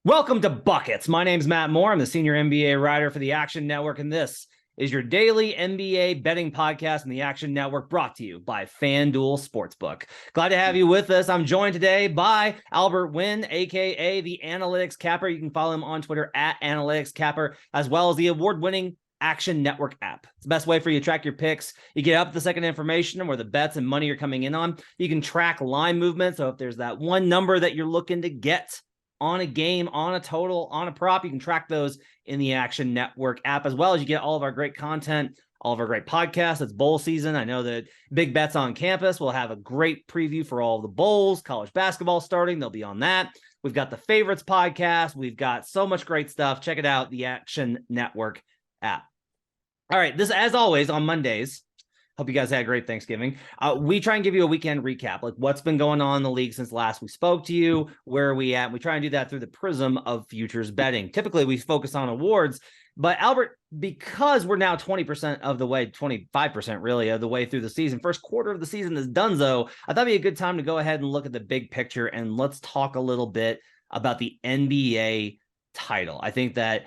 Welcome to Buckets. My name's Matt Moore. I'm the senior NBA writer for the Action Network, and this is your daily NBA betting podcast on the Action Network, brought to you by FanDuel Sportsbook. Glad to have you with us. I'm joined today by Albert Wynn, aka the Analytics Capper. You can follow him on Twitter at Analytics Capper, as well as the award-winning Action Network app. It's the best way for you to track your picks. You get up the second information on where the bets and money are coming in on. You can track line movement. So if there's that one number that you're looking to get on a game, on a total, on a prop, you can track those in the Action Network app, as well as you get all of our great content, all of our great podcasts. It's bowl season. I know that Big Bets on Campus will have a great preview for all of the bowls, college basketball starting. They'll be on that. We've got the Favorites podcast. We've got so much great stuff. Check it out, the Action Network app. All right, this, as always, on Mondays. Hope you guys had a great Thanksgiving. We try and give you a weekend recap, like what's been going on in the league since last we spoke to you, where are we at? We try and do that through the prism of futures betting. Typically, we focus on awards, but Albert, because we're now 20% of the way, 25% really of the way through the season, first quarter of the season is done, though, I thought it'd be a good time to go ahead and look at the big picture, and let's talk a little bit about the NBA title. I think that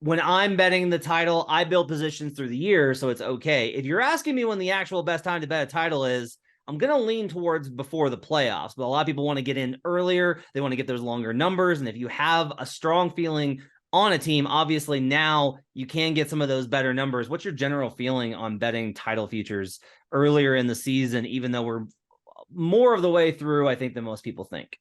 when I'm betting the title, I build positions through the year, so it's okay. If you're asking me when the actual best time to bet a title is, I'm going to lean towards before the playoffs, but a lot of people want to get in earlier. They want to get those longer numbers, and if you have a strong feeling on a team, obviously now you can get some of those better numbers. What's your general feeling on betting title futures earlier in the season, even though we're more of the way through, I think, than most people think?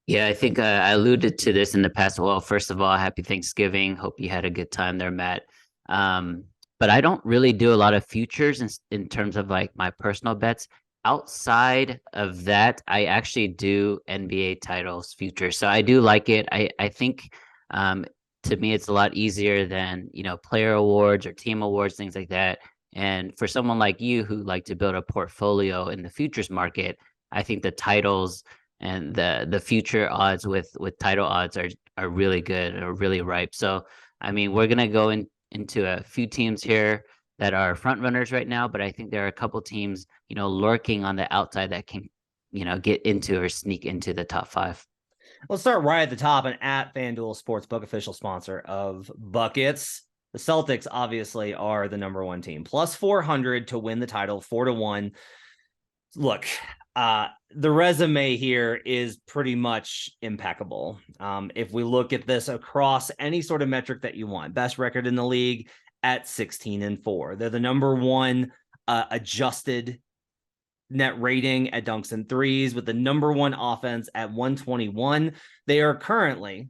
Yeah, I think I alluded to this in the past. Well, first of all, happy Thanksgiving. Hope you had a good time there, Matt. But I don't really do a lot of futures in terms of like my personal bets. Outside of that, I actually do NBA titles futures. So I do like it. I think to me it's a lot easier than, player awards or team awards, things like that. And for someone like you who like to build a portfolio in the futures market, I think the titles and the future odds with title odds are really good or really ripe. So I mean, we're gonna go into a few teams here that are front runners right now, but I think there are a couple teams, lurking on the outside that can, get into or sneak into the top five. Let's start right at the top, and at FanDuel Sportsbook, official sponsor of Buckets. The Celtics obviously are the number one team, plus 400 to win the title, 4-1. Look, the resume here is pretty much impeccable. If we look at this across any sort of metric that you want, best record in the league at 16-4. They're the number one adjusted net rating at dunks and threes, with the number one offense at 121. They are currently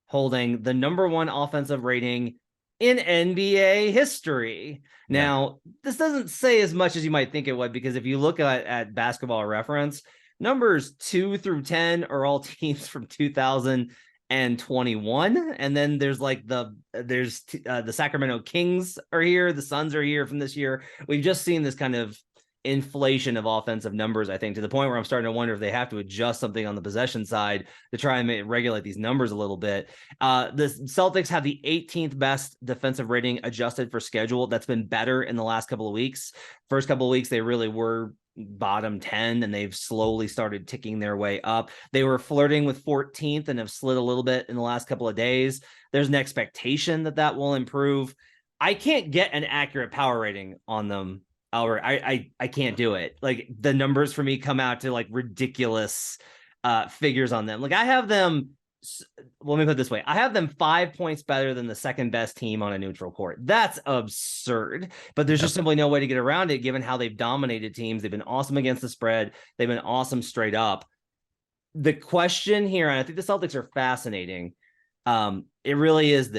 holding the number one offensive rating in NBA history. Now, this doesn't say as much as you might think it would, because if you look at Basketball Reference, numbers 2 through 10 are all teams from 2021, and then there's the Sacramento Kings are here, the Suns are here from this year. We've just seen this kind of inflation of offensive numbers, I think, to the point where I'm starting to wonder if they have to adjust something on the possession side to try and regulate these numbers a little bit. The Celtics have the 18th best defensive rating adjusted for schedule. That's been better in the last couple of weeks. First couple of weeks, they really were bottom 10, and they've slowly started ticking their way up. They were flirting with 14th and have slid a little bit in the last couple of days. There's an expectation that will improve. I can't get an accurate power rating on them, Albert. I can't do it. Like, the numbers for me come out to like ridiculous figures on them. Like, I have them, let me put it this way, I have them 5 points better than the second best team on a neutral court. That's absurd, but there's just simply no way to get around it, given how they've dominated teams. They've been awesome against the spread. They've been awesome straight up. The question here, and I think the Celtics are fascinating, it really is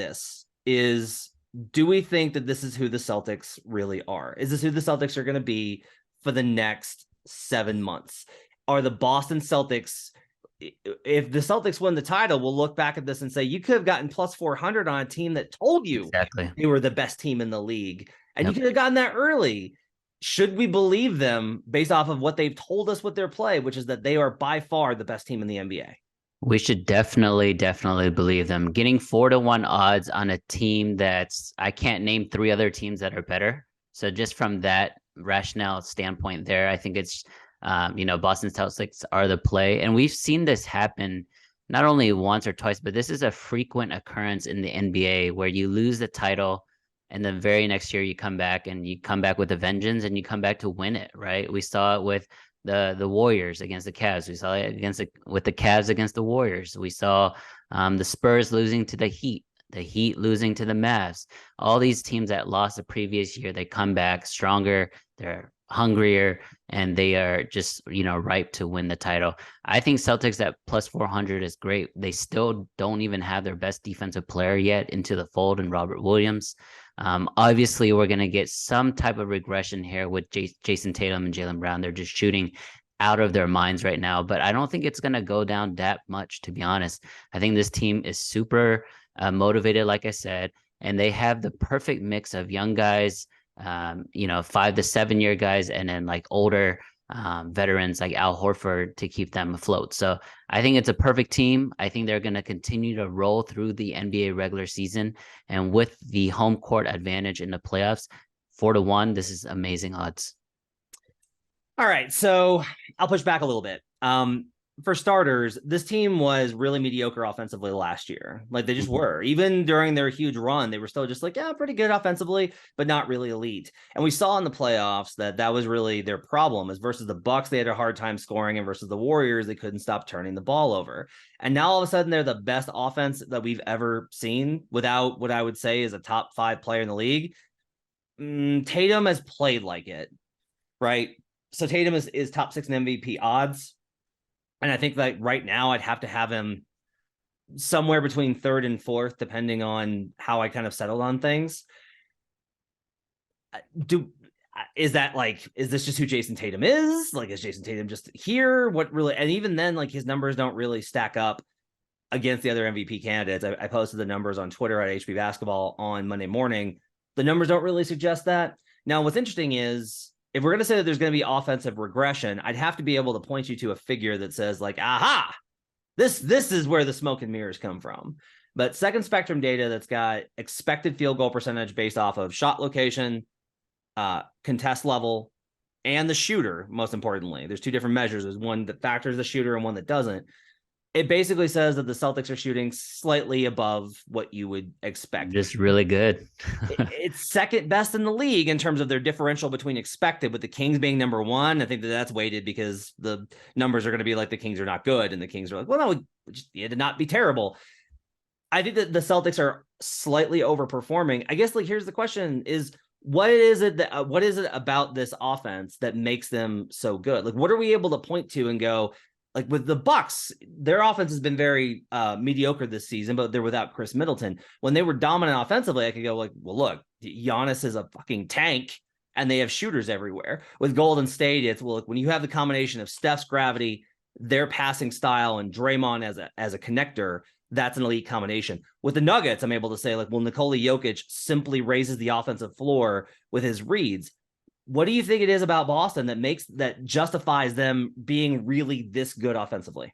do we think that this is who the Celtics really are? Is this who the Celtics are going to be for the next 7 months? Are the Boston Celtics, if the Celtics win the title, we'll look back at this and say, you could have gotten plus 400 on a team that told you Exactly they were the best team in the league, and you could have gotten that early. Should we believe them based off of what they've told us with their play, which is that they are by far the best team in the NBA? We should definitely believe them. Getting 4-1 odds on a team I can't name 3 other teams that are better. So just from that rationale standpoint there, I think it's Boston Celtics are the play. And we've seen this happen not only once or twice, but this is a frequent occurrence in the NBA where you lose the title and the very next year you come back and you come back with a vengeance and you come back to win it, right? We saw it with the Warriors against the Cavs. We saw it with the Cavs against the Warriors. We saw the Spurs losing to the Heat losing to the Mavs. All these teams that lost the previous year, they come back stronger. They're hungrier and they are just, ripe to win the title. I think Celtics at plus 400 is great. They still don't even have their best defensive player yet into the fold in Robert Williams. Obviously, we're going to get some type of regression here with Jason Tatum and Jaylen Brown. They're just shooting out of their minds right now, but I don't think it's going to go down that much, to be honest. I think this team is super motivated, like I said, and they have the perfect mix of young guys, 5 to 7 year guys, and then like older veterans like Al Horford to keep them afloat. So I think it's a perfect team. I think they're going to continue to roll through the NBA regular season, and with the home court advantage in the playoffs, 4-1, this is amazing odds. All right, so I'll push back a little bit. For starters, this team was really mediocre offensively last year. Like they just were. Even during their huge run, they were still just like, yeah, pretty good offensively, but not really elite. And we saw in the playoffs that was really their problem, is versus the Bucks, they had a hard time scoring, and versus the Warriors, they couldn't stop turning the ball over. And now all of a sudden they're the best offense that we've ever seen without what I would say is a top 5 player in the league. Tatum has played like it, right? So Tatum is top 6 in MVP odds. And I think that right now I'd have to have him somewhere between 3rd and 4th, depending on how I kind of settled on things. Is this just who Jason Tatum is? Like, is Jason Tatum just here? What really? And even then, like his numbers don't really stack up against the other MVP candidates. I posted the numbers on Twitter at HB Basketball on Monday morning. The numbers don't really suggest that. Now, what's interesting is, if we're going to say that there's going to be offensive regression, I'd have to be able to point you to a figure that says like, aha, this is where the smoke and mirrors come from. But second spectrum data that's got expected field goal percentage based off of shot location, contest level, and the shooter, most importantly. There's 2 different measures. There's one that factors the shooter and one that doesn't. It basically says that the Celtics are shooting slightly above what you would expect. Just really good. It's second best in the league in terms of their differential between expected, with the Kings being number 1. I think that's weighted because the numbers are going to be like the Kings are not good, and the Kings are like, well, no, you had to not be terrible. I think that the Celtics are slightly overperforming. I guess, like, here's the question is, what is it about this offense that makes them so good? Like, what are we able to point to and go, like with the Bucks, their offense has been very mediocre this season, but they're without Chris Middleton. When they were dominant offensively, I could go like, well, look, Giannis is a fucking tank and they have shooters everywhere. With Golden State, it's, well, look, when you have the combination of Steph's gravity, their passing style, and Draymond as a connector, that's an elite combination. With the Nuggets, I'm able to say like, well, Nikola Jokic simply raises the offensive floor with his reads. What do you think it is about Boston that justifies them being really this good offensively?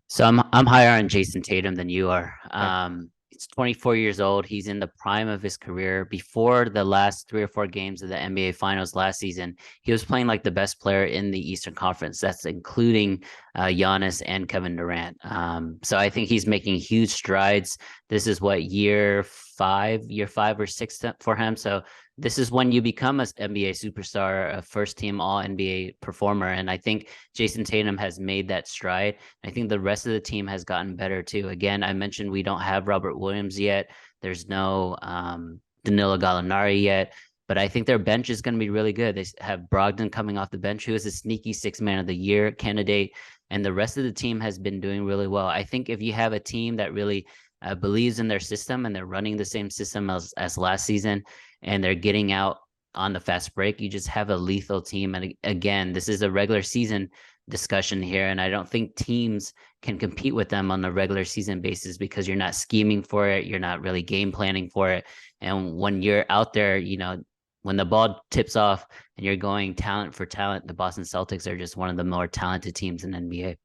So I'm higher on Jason Tatum than you are. Okay. He's 24 years old. He's in the prime of his career. Before the last 3 or 4 games of the NBA Finals last season, he was playing like the best player in the Eastern Conference. That's including Giannis and Kevin Durant. So I think he's making huge strides. This is what, year 5 or 6 for him. So this is when you become an NBA superstar, a first-team All-NBA performer. And I think Jason Tatum has made that stride. I think the rest of the team has gotten better too. Again, I mentioned we don't have Robert Williams yet. There's no Danilo Gallinari yet. But I think their bench is going to be really good. They have Brogdon coming off the bench, who is a sneaky 6th man of the year candidate. And the rest of the team has been doing really well. I think if you have a team that really believes in their system and they're running the same system as last season, and they're getting out on the fast break, you just have a lethal team. And again, this is a regular season discussion here, and I don't think teams can compete with them on a regular season basis because you're not scheming for it. You're not really game planning for it. And when you're out there, when the ball tips off and you're going talent for talent, the Boston Celtics are just one of the more talented teams in the NBA.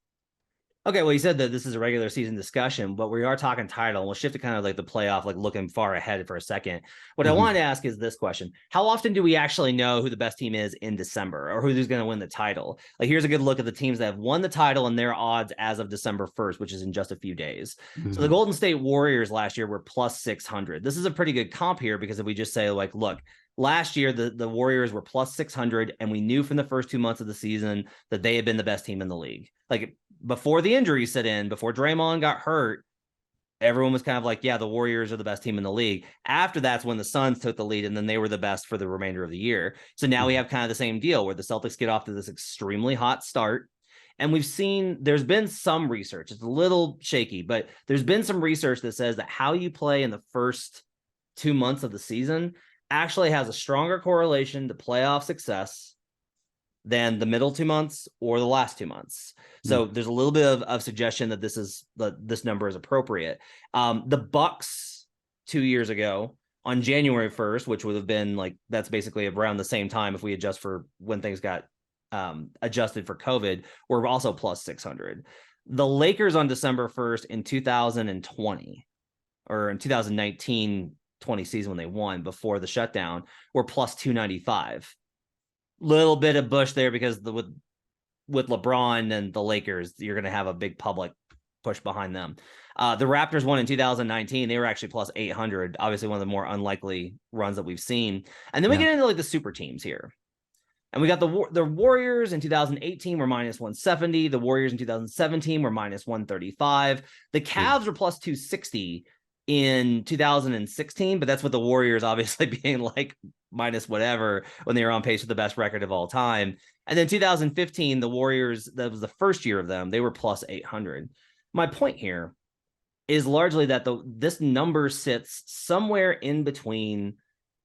Okay, well, you said that this is a regular season discussion, but we are talking title, and we'll shift to kind of like the playoff, like looking far ahead for a second. What I wanted to ask is this question: how often do we actually know who the best team is in December, or who's going to win the title? Like, here's a good look at the teams that have won the title and their odds as of December 1st, which is in just a few days. So the Golden State Warriors last year were plus 600. This is a pretty good comp here, because if we just say, like, look, last year the Warriors were plus 600, and we knew from the first 2 months of the season that they had been the best team in the league. Like, before the injuries set in, before Draymond got hurt, everyone was kind of like, yeah, the Warriors are the best team in the league. After that's when the Suns took the lead, and then they were the best for the remainder of the year. So now we have kind of the same deal where the Celtics get off to this extremely hot start. And we've seen, there's been some research, it's a little shaky, but there's been some research that says that how you play in the first 2 months of the season actually has a stronger correlation to playoff success than the middle 2 months or the last 2 months. So there's a little bit of suggestion that this number is appropriate. The Bucks 2 years ago on January 1st, which would have been like, that's basically around the same time if we adjust for when things got adjusted for COVID, were also plus 600. The Lakers on December 1st in 2020, or in 2019-20 season when they won before the shutdown, were plus 295. Little bit of push there because with LeBron and the Lakers, you're going to have a big public push behind them. The Raptors won in 2019. They were actually plus 800. Obviously, one of the more unlikely runs that we've seen. And then we get into like the super teams here. And we got the Warriors in 2018 were minus 170. The Warriors in 2017 were minus 135. The Cavs were plus 260 in 2016, but that's with the Warriors obviously being like minus whatever when they were on pace for the best record of all time. And then 2015, the Warriors, that was the first year of them, they were plus 800. My point here is largely that this number sits somewhere in between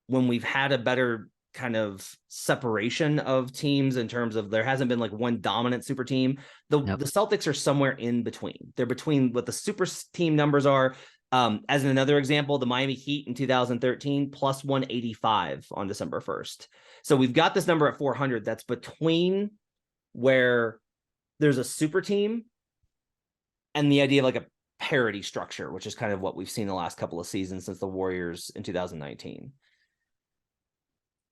when we've had a better kind of separation of teams in terms of there hasn't been like one dominant super team. The Celtics are somewhere in between. They're between what the super team numbers are. As another example, the Miami Heat in 2013, plus 185 on December 1st. So we've got this number at 400. That's between where there's a super team and the idea of like a parity structure, which is kind of what we've seen the last couple of seasons since the Warriors in 2019.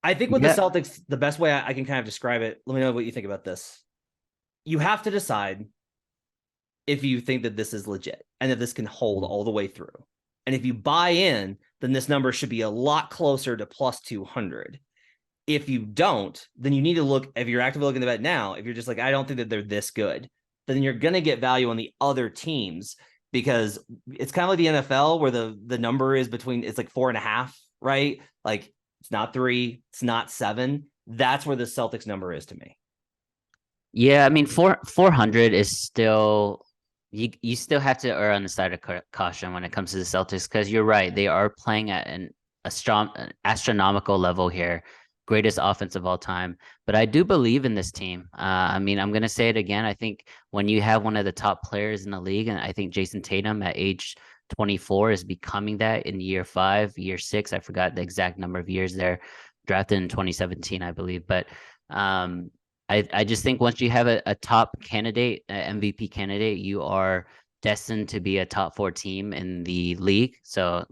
I think with the Celtics, the best way I can kind of describe it, let me know what you think about this. You have to decide if you think that this is legit and that this can hold all the way through. And if you buy in, then this number should be a lot closer to plus 200. If you don't, then you need to look, if you're actively looking at the bet now, if you're just like, I don't think that they're this good, then you're going to get value on the other teams, because it's kind of like the NFL where the number is between, it's like 4.5, right? Like it's not 3, it's not 7. That's where the Celtics number is to me. Yeah, I mean, 400 is still, you still have to err on the side of caution when it comes to the Celtics, because you're right, they are playing at an astronomical level here, greatest offense of all time. But I do believe in this team. I mean, I'm going to say it again. I think when you have one of the top players in the league, and I think Jason Tatum at age 24 is becoming that in year 5, year 6. I forgot the exact number of years there, drafted in 2017, I believe. But I just think once you have a top candidate, an MVP candidate, you are destined to be a top 4 team in the league. So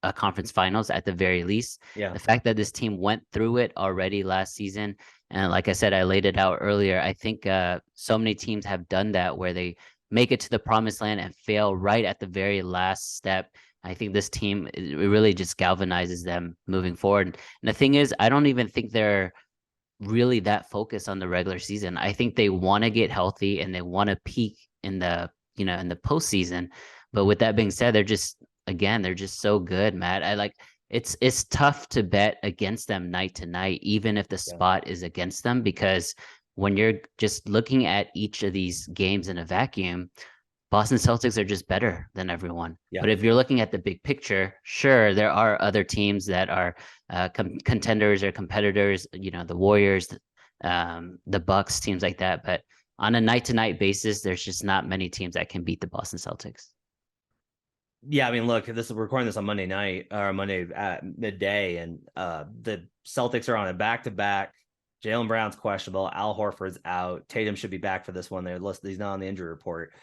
a conference finals at the very least. Yeah. The fact that this team went through it already last season, and like I said, I laid it out earlier. I think so many teams have done that, where they make it to the promised land and fail right at the very last step. I think this team, it really just galvanizes them moving forward. And the thing is, I don't even think they're really that focused on the regular season. I think they want to get healthy and they want to peak in the, in the postseason. But with that being said, they're just so good, Matt. It's tough to bet against them night to night, even if the spot is against them, because when you're just looking at each of these games in a vacuum, Boston Celtics are just better than everyone. Yeah. But if you're looking at the big picture, sure, there are other teams that are contenders or competitors, the Warriors, the Bucks, teams like that. But on a night-to-night basis, there's just not many teams that can beat the Boston Celtics. Yeah, I mean, look, we're recording this on Monday night or Monday at midday, and the Celtics are on a back-to-back. Jaylen Brown's questionable. Al Horford's out. Tatum should be back for this one. He's not on the injury report.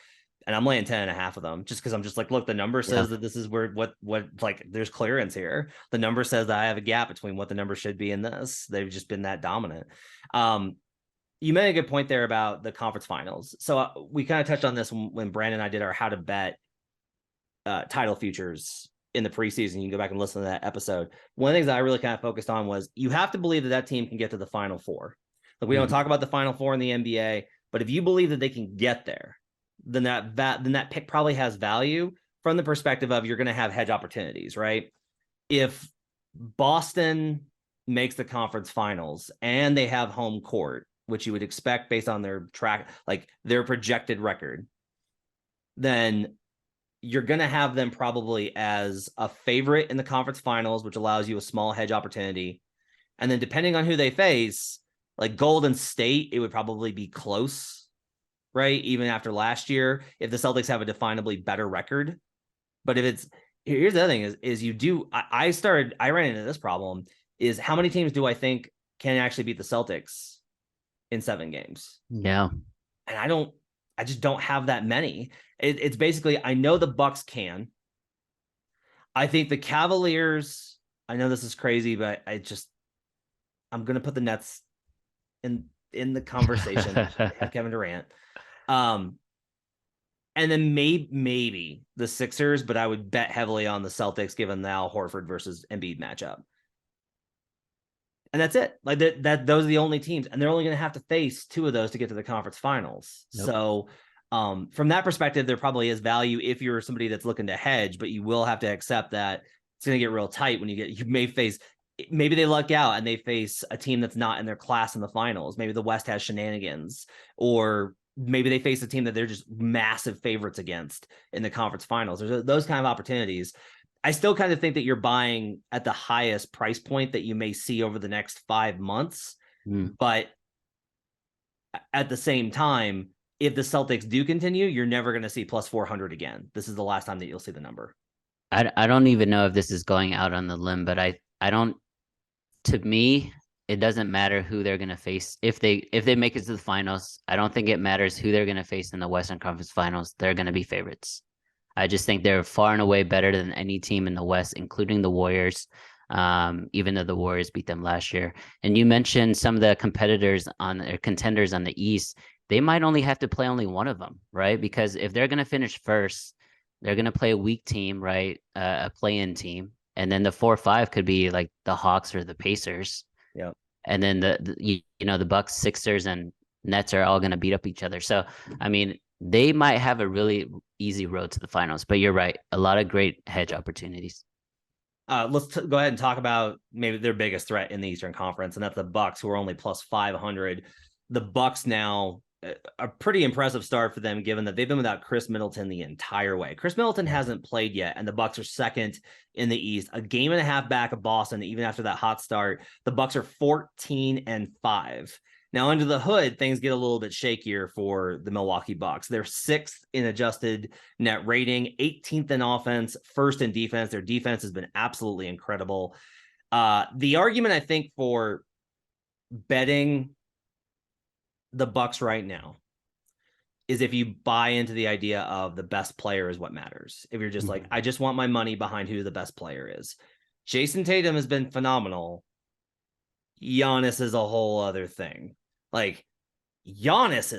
and I'm laying 10.5 of them just because I'm just like, look, the number says that this is where what like there's clearance here. The number says that I have a gap between what the number should be and this. They've just been that dominant. You made a good point there about the conference finals. So we kind of touched on this when Brandon and I did our how to bet title futures in the preseason. You can go back and listen to that episode. One of the things that I really kind of focused on was you have to believe that that team can get to the Final Four. Like we don't talk about the Final Four in the NBA, but if you believe that they can get there, then that pick probably has value from the perspective of you're going to have hedge opportunities, right? If Boston makes the conference finals and they have home court, which you would expect based on their track, like their projected record, then you're going to have them probably as a favorite in the conference finals, which allows you a small hedge opportunity. And then depending on who they face, like Golden State, it would probably be close, right? Even after last year, if the Celtics have a definably better record. But if it's, here's the other thing is you do, I ran into this problem is how many teams do I think can actually beat the Celtics in 7 games? Yeah. And I just don't have that many. It's basically, I know the Bucks can. I think the Cavaliers, I know this is crazy, but I'm going to put the Nets in the conversation. Have Kevin Durant. And then maybe the Sixers, but I would bet heavily on the Celtics given the Al Horford versus Embiid matchup. And that's it. Like that those are the only teams, and they're only going to have to face 2 of those to get to the conference finals. Yep. So from that perspective, there probably is value if you're somebody that's looking to hedge, but you will have to accept that it's going to get real tight when you may face, maybe they luck out and they face a team that's not in their class in the finals. Maybe the West has shenanigans, or maybe they face a team that they're just massive favorites against in the conference finals. There's those kind of opportunities. I still kind of think that you're buying at the highest price point that you may see over the next 5 months. But at the same time, if the Celtics do continue, you're never going to see plus 400 again. This is the last time that you'll see the number. I don't even know if this is going out on the limb, but I don't, to me, it doesn't matter who they're going to face. If they make it to the finals, I don't think it matters who they're going to face in the Western Conference Finals. They're going to be favorites. I just think they're far and away better than any team in the West, including the Warriors, even though the Warriors beat them last year. And you mentioned some of the contenders on the East. They might only have to play only one of them, right? Because if they're going to finish first, they're going to play a weak team, right? A play-in team. And then the 4-5 could be like the Hawks or the Pacers. Yeah. And then the Bucks, Sixers, and Nets are all going to beat up each other. So, I mean, they might have a really easy road to the finals, but you're right. A lot of great hedge opportunities. Let's go ahead and talk about maybe their biggest threat in the Eastern Conference, and that's the Bucks, who are only plus 500. The Bucks now, a pretty impressive start for them, given that they've been without Chris Middleton the entire way. Chris Middleton hasn't played yet, and the Bucks are second in the East, a game and a half back of Boston. Even after that hot start, the Bucks are 14-5. Now, under the hood, things get a little bit shakier for the Milwaukee Bucks. They're 6th in adjusted net rating, 18th in offense, 1st in defense. Their defense has been absolutely incredible. The argument, I think, for betting the Bucks right now is if you buy into the idea of the best player is what matters. If you're just like, I just want my money behind who the best player is. Jason Tatum has been phenomenal. Giannis is a whole other thing. Like Giannis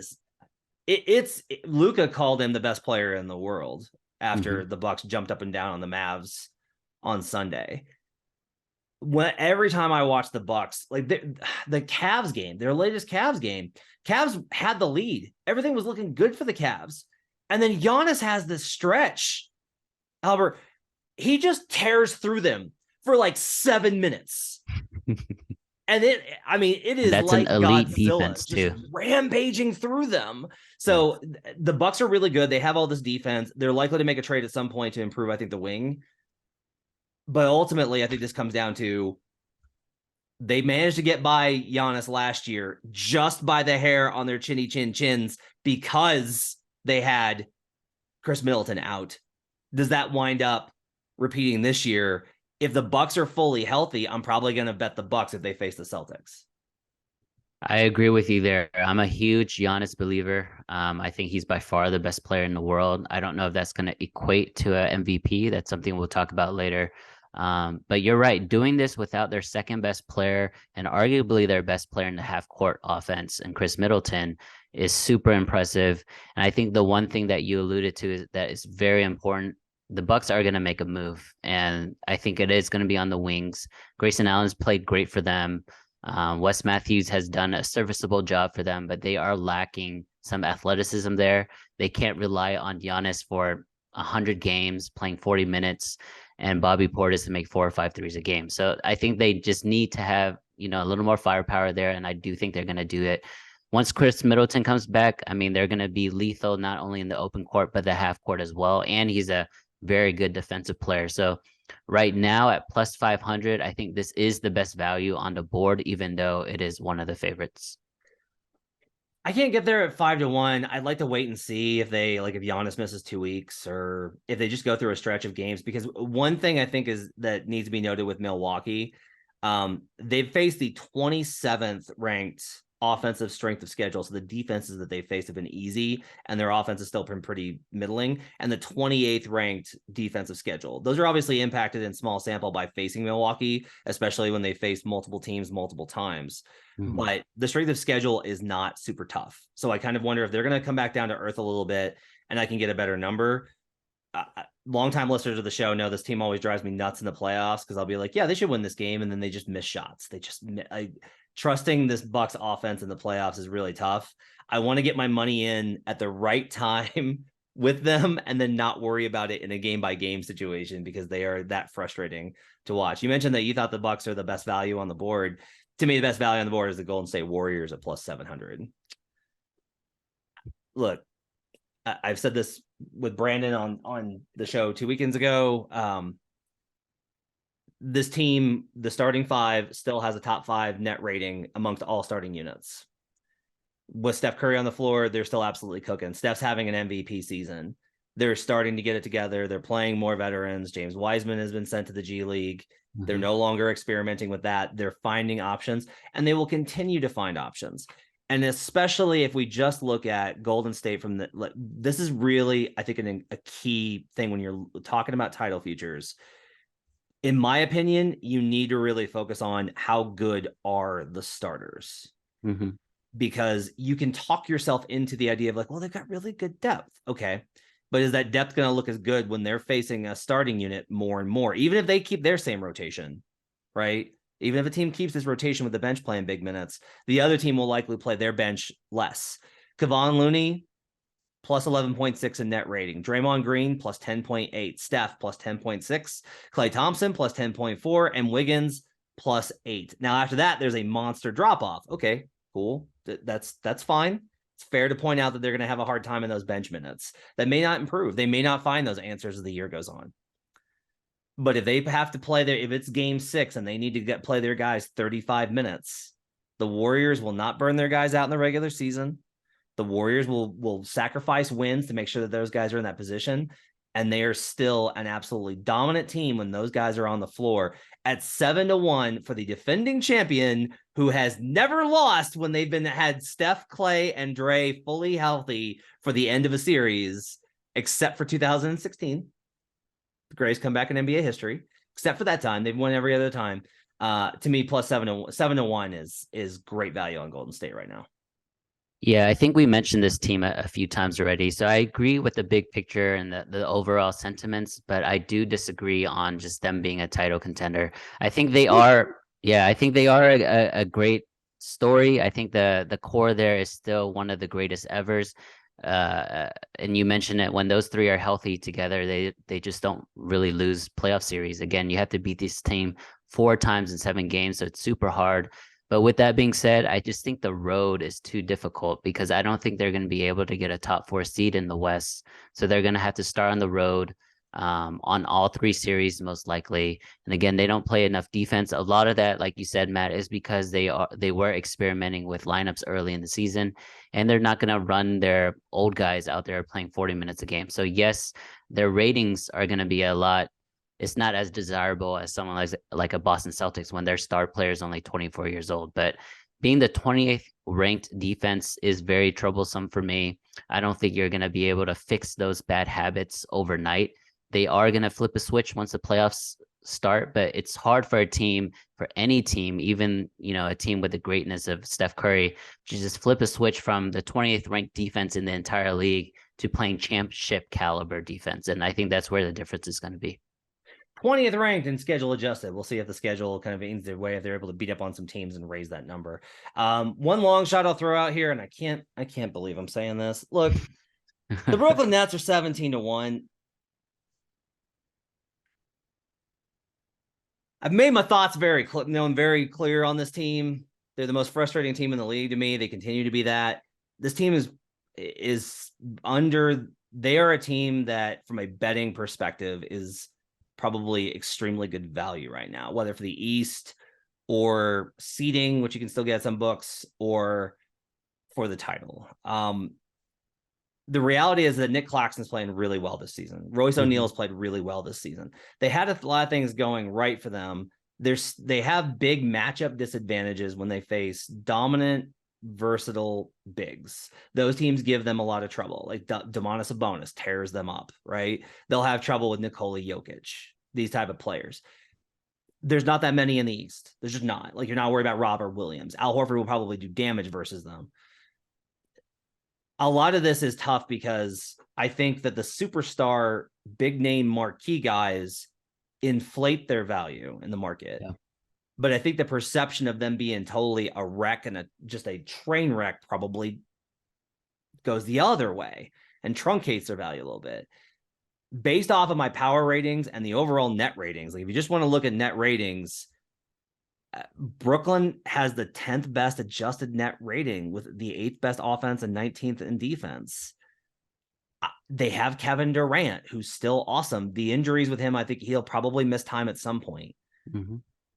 is, Luka called him the best player in the world after the Bucks jumped up and down on the Mavs on Sunday. Every time I watch the Bucks, like the Cavs game, their latest Cavs game, Cavs had the lead. Everything was looking good for the Cavs. And then Giannis has this stretch. Albert, he just tears through them for like 7 minutes. And it is that's like an elite Godzilla, defense just too, rampaging through them. So the Bucks are really good. They have all this defense. They're likely to make a trade at some point to improve, I think, the wing. But ultimately, I think this comes down to they managed to get by Giannis last year just by the hair on their chins because they had Chris Middleton out. Does that wind up repeating this year? If the Bucks are fully healthy, I'm probably going to bet the Bucks if they face the Celtics. I agree with you there. I'm a huge Giannis believer. I think he's by far the best player in the world. I don't know if that's going to equate to a MVP. That's something we'll talk about later. But you're right. Doing this without their second best player and arguably their best player in the half court offense and Chris Middleton is super impressive. And I think the one thing that you alluded to is that is very important. The Bucks are going to make a move, and I think it is going to be on the wings. Grayson Allen's played great for them. Wes Matthews has done a serviceable job for them, but they are lacking some athleticism there. They can't rely on Giannis for 100 games playing 40 minutes and Bobby Portis to make 4 or 5 threes a game. So I think they just need to have, a little more firepower there. And I do think they're going to do it. Once Chris Middleton comes back, I mean, they're going to be lethal, not only in the open court, but the half court as well. And he's a very good defensive player. So right now at plus 500, I think this is the best value on the board, even though it is one of the favorites. I can't get there at 5-1. I'd like to wait and see if if Giannis misses 2 weeks or if they just go through a stretch of games. Because one thing I think is that needs to be noted with Milwaukee, they've faced the 27th ranked offensive strength of schedule. So the defenses that they faced have been easy, and their offense has still been pretty middling. And the 28th ranked defensive schedule. Those are obviously impacted in small sample by facing Milwaukee, especially when they face multiple teams multiple times. Mm-hmm. But the strength of schedule is not super tough. So I kind of wonder if they're going to come back down to earth a little bit and I can get a better number. Longtime listeners of the show know this team always drives me nuts in the playoffs because I'll be like, yeah, they should win this game. And then they just miss shots. Trusting this Bucks offense in the playoffs is really tough. I want to get my money in at the right time with them and then not worry about it in a game by game situation because they are that frustrating to watch. You mentioned that you thought the Bucks are the best value on the board. To me, the best value on the board is the Golden State Warriors at plus 700. Look, I've said this with Brandon on the show 2 weekends ago. This team, the starting five, still has a top 5 net rating amongst all starting units. With Steph Curry on the floor, they're still absolutely cooking. Steph's having an MVP season. They're starting to get it together. They're playing more veterans. James Wiseman has been sent to the G League. Mm-hmm. They're no longer experimenting with that. They're finding options, and they will continue to find options. And especially if we just look at Golden State this is really, I think, a key thing when you're talking about title futures. In my opinion, you need to really focus on how good are the starters. Mm-hmm. Because you can talk yourself into the idea of well, they've got really good depth. Okay. But is that depth going to look as good when they're facing a starting unit more and more, even if they keep their same rotation, right? Even if a team keeps this rotation with the bench playing big minutes, the other team will likely play their bench less. Kevon Looney, plus 11.6 in net rating. Draymond Green, plus 10.8. Steph, plus 10.6. Klay Thompson, plus 10.4. And Wiggins, plus 8. Now, after that, there's a monster drop-off. Okay, cool. That's fine. It's fair to point out that they're going to have a hard time in those bench minutes. That may not improve. They may not find those answers as the year goes on. But if they have to play if it's game 6 and they need to play their guys 35 minutes, the Warriors will not burn their guys out in the regular season. The Warriors will sacrifice wins to make sure that those guys are in that position. And they are still an absolutely dominant team when those guys are on the floor at 7-1 for the defending champion who has never lost when they've had Steph, Klay, and Dre fully healthy for the end of a series, except for 2016. The greatest comeback in NBA history. Except for that time. They've won every other time. To me, plus 7-1 is great value on Golden State right now. Yeah, I think we mentioned this team a few times already. So I agree with the big picture and the overall sentiments, but I do disagree on just them being a title contender. I think they are, I think they are a great story. I think the core there is still one of the greatest evers. And you mentioned it, when those three are healthy together, they just don't really lose playoff series. Again, you have to beat this team 4 times in 7 games, so it's super hard. But with that being said, I just think the road is too difficult because I don't think they're going to be able to get a top 4 seed in the West. So they're going to have to start on the road on all 3 series, most likely. And again, they don't play enough defense. A lot of that, like you said, Matt, is because they were experimenting with lineups early in the season, and they're not going to run their old guys out there playing 40 minutes a game. So yes, their ratings are going to be a lot. It's not as desirable as someone like a Boston Celtics when their star player is only 24 years old. But being the 28th ranked defense is very troublesome for me. I don't think you're going to be able to fix those bad habits overnight. They are going to flip a switch once the playoffs start, but it's hard for a team, for any team, even, a team with the greatness of Steph Curry, to just flip a switch from the 20th ranked defense in the entire league to playing championship caliber defense. And I think that's where the difference is going to be. 20th ranked and schedule adjusted. We'll see if the schedule kind of aims their way, if they're able to beat up on some teams and raise that number. One long shot I'll throw out here, and I can't believe I'm saying this. Look, the Brooklyn Nets are 17-1. I've made my thoughts very clear on this team. They're the most frustrating team in the league to me. They continue to be that. This team is under. They are a team that, from a betting perspective, is probably extremely good value right now, whether for the East or seeding, which you can still get some books, or for the title. The reality is that Nick Claxton's playing really well this season. Royce O'Neal's played really well this season. They had a lot of things going right for them. They have big matchup disadvantages when they face dominant, versatile bigs. Those teams give them a lot of trouble. Like Domantas Sabonis tears them up, right? They'll have trouble with Nikola Jokic, these type of players. There's not that many in the East. There's just not. Like, you're not worried about Robert Williams. Al Horford will probably do damage versus them. A lot of this is tough because I think that the superstar, big name marquee guys inflate their value in the market. Yeah. But I think the perception of them being totally a wreck and just a train wreck probably goes the other way and truncates their value a little bit. Based off of my power ratings and the overall net ratings, like if you just want to look at net ratings, Brooklyn has the 10th best adjusted net rating with the 8th best offense and 19th in defense. They have Kevin Durant, who's still awesome. The injuries with him, I think he'll probably miss time at some point.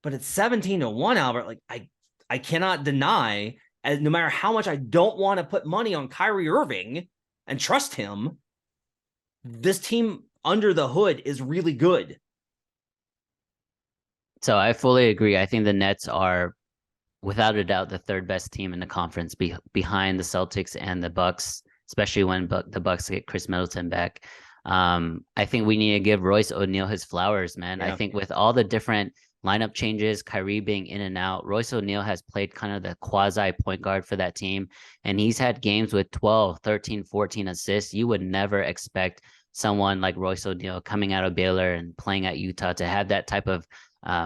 But it's 17-1, Albert. Like, I cannot deny, as no matter how much I don't want to put money on Kyrie Irving and trust him, this team under the hood is really good. So I fully agree. I think the Nets are, without a doubt, the third best team in the conference, behind the Celtics and the Bucks, especially when the Bucks get Chris Middleton back. I think we need to give Royce O'Neal his flowers, man. Yeah. I think with all the different lineup changes, Kyrie being in and out, Royce O'Neal has played kind of the quasi point guard for that team. And he's had games with 12, 13, 14 assists. You would never expect someone like Royce O'Neal coming out of Baylor and playing at Utah to have that type of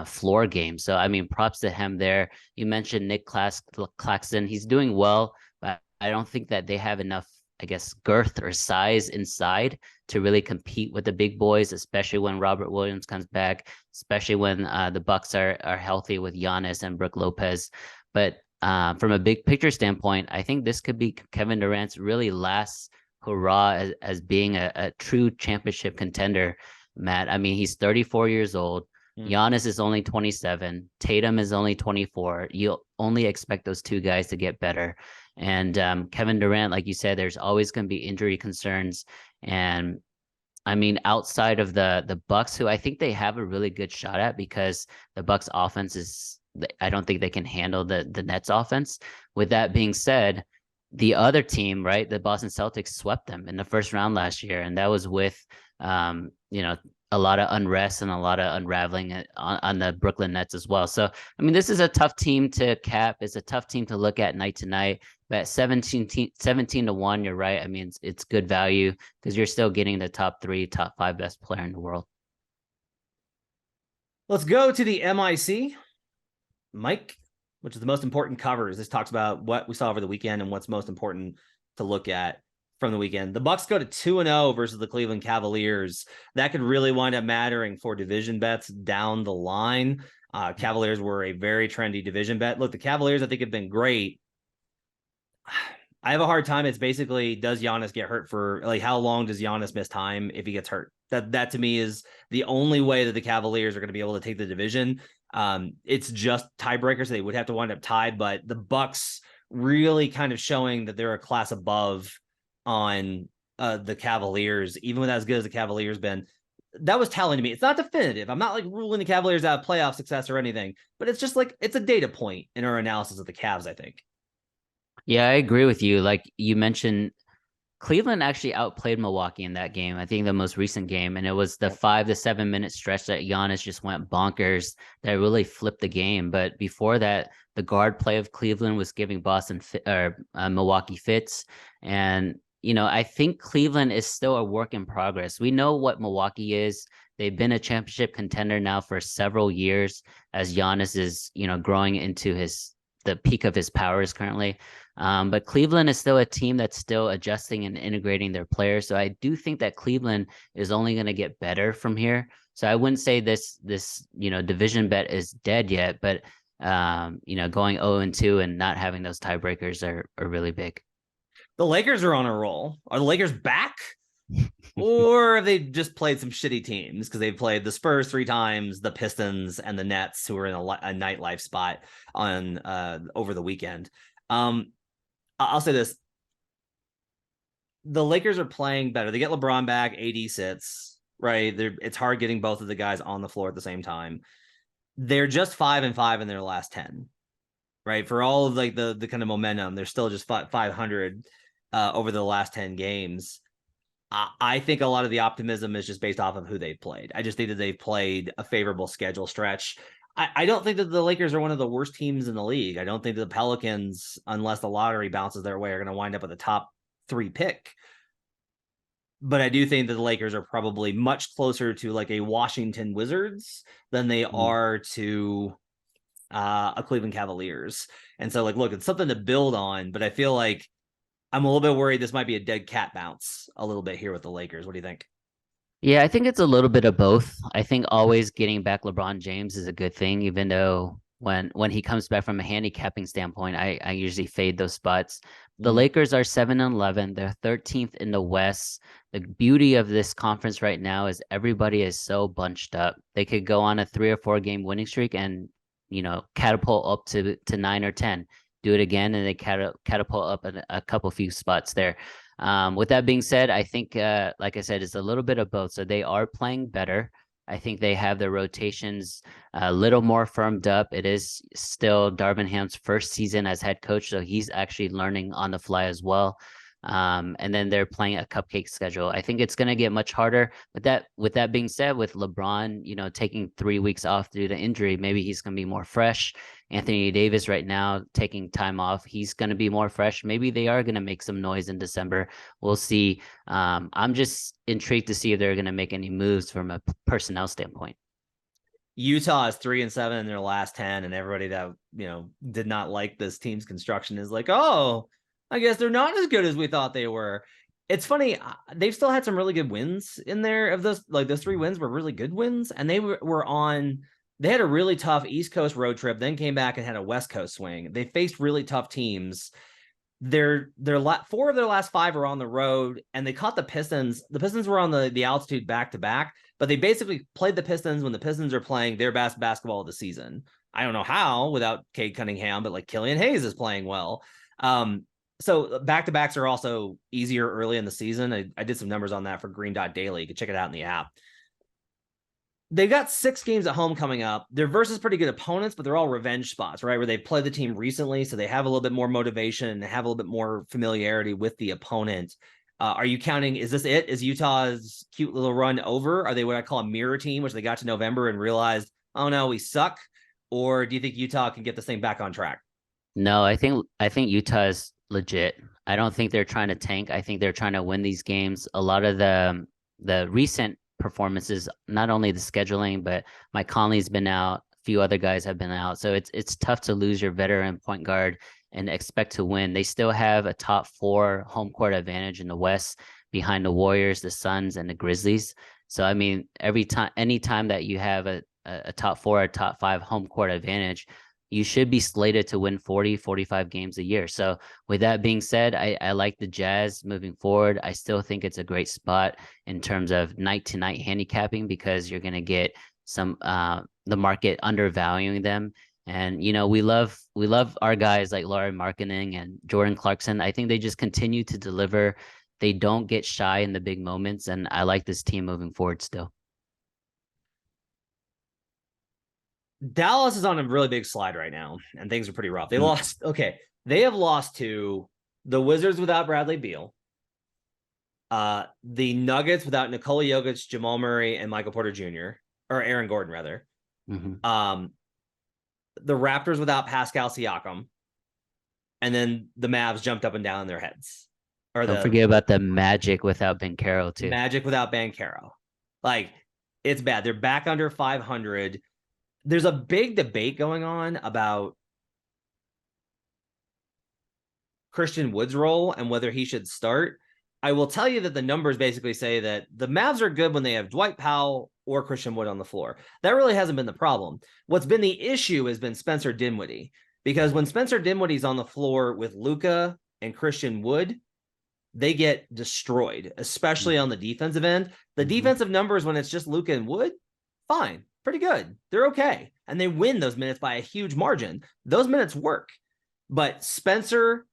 floor game. So, I mean, props to him there. You mentioned Nick Claxton. He's doing well, but I don't think that they have enough, I guess, girth or size inside to really compete with the big boys, especially when Robert Williams comes back, especially when the Bucks are healthy with Giannis and Brook Lopez. But from a big picture standpoint, I think this could be Kevin Durant's really last hurrah as being a true championship contender, Matt. I mean, he's 34 years old. Giannis is only 27. Tatum is only 24. You'll only expect those two guys to get better. And Kevin Durant, like you said, there's always going to be injury concerns. And I mean, outside of the Bucks, who I think they have a really good shot at, because the Bucks offense is, I don't think they can handle the Nets offense. With that being said, the other team, right, the Boston Celtics swept them in the first round last year. And that was with, a lot of unrest and a lot of unraveling on the Brooklyn Nets as well. So, I mean, this is a tough team to cap. It's a tough team to look at night to night. But 17-1, you're right. I mean, it's good value because you're still getting the top 3, top 5 best player in the world. Let's go to the MIC, Mike, which is the most important covers. This talks about what we saw over the weekend and what's most important to look at from the weekend. The Bucks go to 2-0 versus the Cleveland Cavaliers. That could really wind up mattering for division bets down the line. Cavaliers were a very trendy division bet. Look, the Cavaliers, I think, have been great. I have a hard time. It's basically, does Giannis get hurt for, like, how long does Giannis miss time if he gets hurt? That to me is the only way that the Cavaliers are going to be able to take the division. It's just tiebreakers, so they would have to wind up tied, but the Bucks really kind of showing that they're a class above on the Cavaliers, even with as good as the Cavaliers been. That was telling to me. It's not definitive. I'm not like ruling the Cavaliers out of playoff success or anything, but it's just like, it's a data point in our analysis of the Cavs, I think. Yeah, I agree with you. Like you mentioned, Cleveland actually outplayed Milwaukee in that game. I think the most recent game, and it was the 5 to 7 minute stretch that Giannis just went bonkers that really flipped the game. But before that, the guard play of Cleveland was giving Milwaukee fits, and I think Cleveland is still a work in progress. We know what Milwaukee is. They've been a championship contender now for several years as Giannis is, growing into the peak of his powers currently. But Cleveland is still a team that's still adjusting and integrating their players. So I do think that Cleveland is only going to get better from here. So I wouldn't say this division bet is dead yet, but going 0-2 and not having those tiebreakers are really big. The Lakers are on a roll. Are the Lakers back? Or have they just played some shitty teams? Because they've played the Spurs 3 times, the Pistons, and the Nets, who are in a nightlife spot on over the weekend. I'll say this. The Lakers are playing better. They get LeBron back, AD sits, right? It's hard getting both of the guys on the floor at the same time. They're just 5-5 in their last 10, right? For all of like the kind of momentum, they're still just 500 over the last 10 games. I think a lot of the optimism is just based off of who they've played. I just think that they've played a favorable schedule stretch. I don't think that the Lakers are one of the worst teams in the league. I don't think the Pelicans, unless the lottery bounces their way, are going to wind up with a top 3 pick. But I do think that the Lakers are probably much closer to like a Washington Wizards than they are to a Cleveland Cavaliers. And so, like, look, it's something to build on, but I feel like I'm a little bit worried this might be a dead cat bounce a little bit here with the Lakers. What do you think? Yeah, I think it's a little bit of both. I think always getting back LeBron James is a good thing, even though when he comes back from a handicapping standpoint, I usually fade those spots. The Lakers are 7-11. They're 13th in the West. The beauty of this conference right now is everybody is so bunched up. They could go on a 3 or 4 game winning streak and catapult up to 9 or 10. Do it again, and they catapult up a couple few spots there. With that being said, I think, like I said, it's a little bit of both. So they are playing better. I think they have their rotations a little more firmed up. It is still Darvin Ham's first season as head coach, so he's actually learning on the fly as well. And then they're playing a cupcake schedule. I think it's going to get much harder. But with that being said, with LeBron, taking 3 weeks off due to injury, maybe he's going to be more fresh. Anthony Davis right now taking time off. He's going to be more fresh. Maybe they are going to make some noise in December. We'll see. I'm just intrigued to see if they're going to make any moves from a personnel standpoint. Utah is 3-7 in their last 10, and everybody that did not like this team's construction is like, oh, I guess they're not as good as we thought they were. It's funny, they've still had some really good wins in there. Of those 3 wins were really good wins, and they had a really tough East Coast road trip, then came back and had a West Coast swing. They faced really tough teams. 4 of their last 5 are on the road, and they caught the Pistons. The Pistons were on the altitude back to back, but they basically played the Pistons when the Pistons are playing their best basketball of the season. I don't know how without Cade Cunningham, but like Killian Hayes is playing well. So back-to-backs are also easier early in the season. I did some numbers on that for Green Dot Daily. You can check it out in the app. They've got 6 games at home coming up. They're versus pretty good opponents, but they're all revenge spots, right? Where they've played the team recently, so they have a little bit more motivation and have a little bit more familiarity with the opponent. Are you counting? Is this it? Is Utah's cute little run over? Are they what I call a mirror team, which they got to November and realized, oh no, we suck? Or do you think Utah can get this thing back on track? No, I think Utah is legit. I don't think they're trying to tank. I think they're trying to win these games. A lot of the recent performances, not only the scheduling, but Mike Conley's been out. A few other guys have been out. So it's tough to lose your veteran point guard and expect to win. They still have a top 4 home court advantage in the West behind the Warriors, the Suns, and the Grizzlies. So I mean, anytime that you have a top 4 or top 5 home court advantage, you should be slated to win 40, 45 games a year. So with that being said, I like the Jazz moving forward. I still think it's a great spot in terms of night to night handicapping because you're going to get some the market undervaluing them. And we love our guys like Lauri Markkanen and Jordan Clarkson. I think they just continue to deliver. They don't get shy in the big moments, and I like this team moving forward still. Dallas is on a really big slide right now, and things are pretty rough. They lost. Okay, They have lost to the Wizards without Bradley Beal, the Nuggets without Nikola Jokic, Jamal Murray, and Michael Porter Jr., or Aaron Gordon, rather. The Raptors without Pascal Siakam, and then the Mavs jumped up and down in their heads. Or don't forget about the Magic without Banchero too. Magic without Banchero. Like, it's bad. They're back under 500. There's a big debate going on about Christian Wood's role and whether he should start. I will tell you that the numbers basically say that the Mavs are good when they have Dwight Powell or Christian Wood on the floor. That really hasn't been the problem. What's been the issue has been Spencer Dinwiddie, because when Spencer Dinwiddie's on the floor with Luka and Christian Wood, they get destroyed, especially on the defensive end. The defensive numbers when it's just Luka and Wood, fine, pretty good. They're okay. And they win those minutes by a huge margin. Those minutes work. But Spencer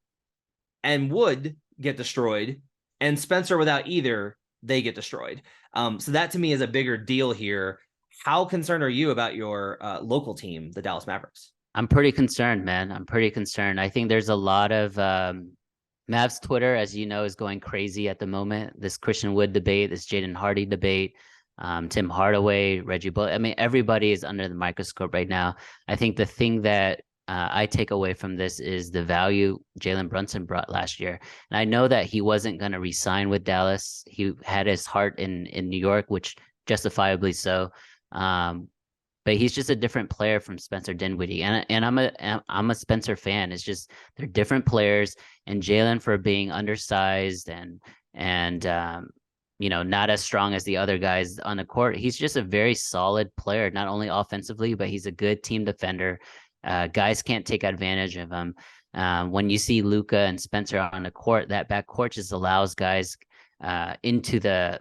and Wood get destroyed, and Spencer without either, they get destroyed. So that to me is a bigger deal here. How concerned are you about your local team, the Dallas Mavericks? I'm pretty concerned, man. I'm pretty concerned. I think there's a lot of Mavs Twitter, as you know, is going crazy at the moment. This Christian Wood debate, this Jaden Hardy debate, Tim Hardaway, Reggie Bullock. I mean, everybody is under the microscope right now. I think the thing that I take away from this is the value Jalen Brunson brought last year. And I know that he wasn't going to re-sign with Dallas. He had his heart in New York, which justifiably so. But he's just a different player from Spencer Dinwiddie. And I'm a Spencer fan. It's just they're different players. And Jalen, for being undersized and not as strong as the other guys on the court, he's just a very solid player, not only offensively, but he's a good team defender. Guys can't take advantage of him. When you see Luka and Spencer on the court, that backcourt just allows guys into the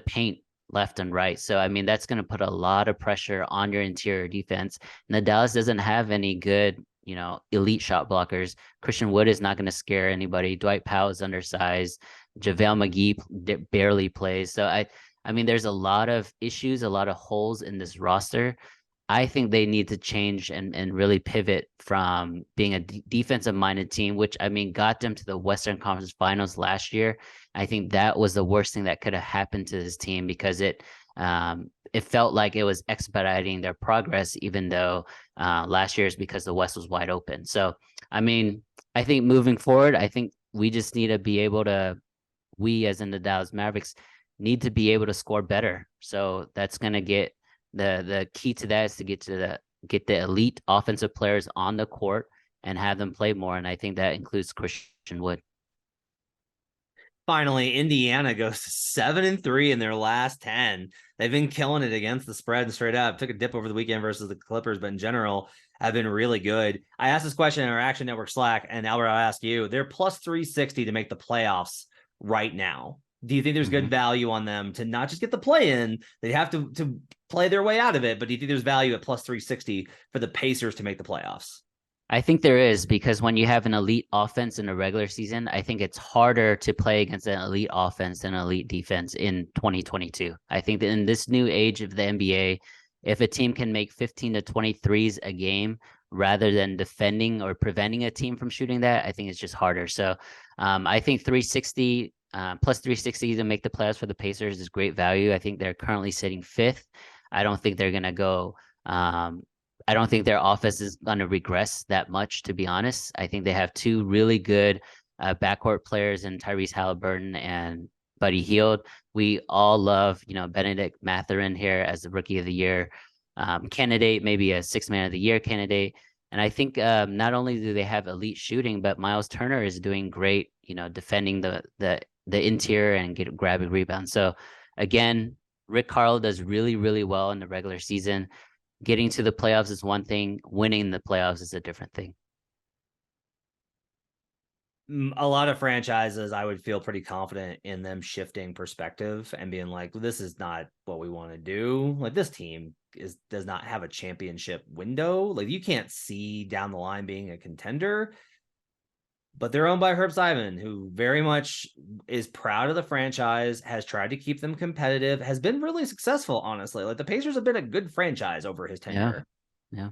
paint left and right. So, I mean, that's going to put a lot of pressure on your interior defense. And the Dallas doesn't have any good, elite shot blockers. Christian Wood is not going to scare anybody. Dwight Powell is undersized. JaVale McGee barely plays. So, I mean, there's a lot of issues, a lot of holes in this roster. I think they need to change and really pivot from being a defensive-minded team, which, I mean, got them to the Western Conference Finals last year. I think that was the worst thing that could have happened to this team, because it felt like it was expediting their progress, even though last year is because the West was wide open. So, I mean, I think moving forward, I think we just need to be able to, we as in the Dallas Mavericks, need to be able to score better. So that's going to get the key to that is to get the elite offensive players on the court and have them play more. And I think that includes Christian Wood. Finally, Indiana goes to 7-3 in their last 10. They've been killing it against the spread and straight up. Took a dip over the weekend versus the Clippers, but in general have been really good. I asked this question in our Action Network Slack, and Albert, I'll ask you. They're plus 360 to make the playoffs right now. Do you think there's good value on them to not just get the play in? They have to play their way out of it, but do you think there's value at plus 360 for the Pacers to make the playoffs? I think there is, because when you have an elite offense in a regular season, I think it's harder to play against an elite offense than an elite defense in 2022. I think that in this new age of the NBA, if a team can make 15 to 23s a game rather than defending or preventing a team from shooting that, I think it's just harder. So I think 360 plus 360 to make the playoffs for the Pacers is great value. I think they're currently sitting 5th. I don't think they're going to go. I don't think their offense is going to regress that much, to be honest. I think they have two really good backcourt players in Tyrese Halliburton and Buddy Hield. We all love, Benedict Mathurin here as the Rookie of the Year candidate, maybe a Sixth Man of the Year candidate. And I think not only do they have elite shooting, but Miles Turner is doing great, defending the interior and grabbing rebounds. So again, Rick Carlisle does really, really well in the regular season. Getting to the playoffs is one thing. Winning the playoffs is a different thing. A lot of franchises, I would feel pretty confident in them shifting perspective and being like, this is not what we want to do. Like, this team does not have a championship window. Like, you can't see down the line being a contender. But they're owned by Herb Simon, who very much is proud of the franchise, has tried to keep them competitive, has been really successful, honestly. Like, the Pacers have been a good franchise over his tenure. Yeah.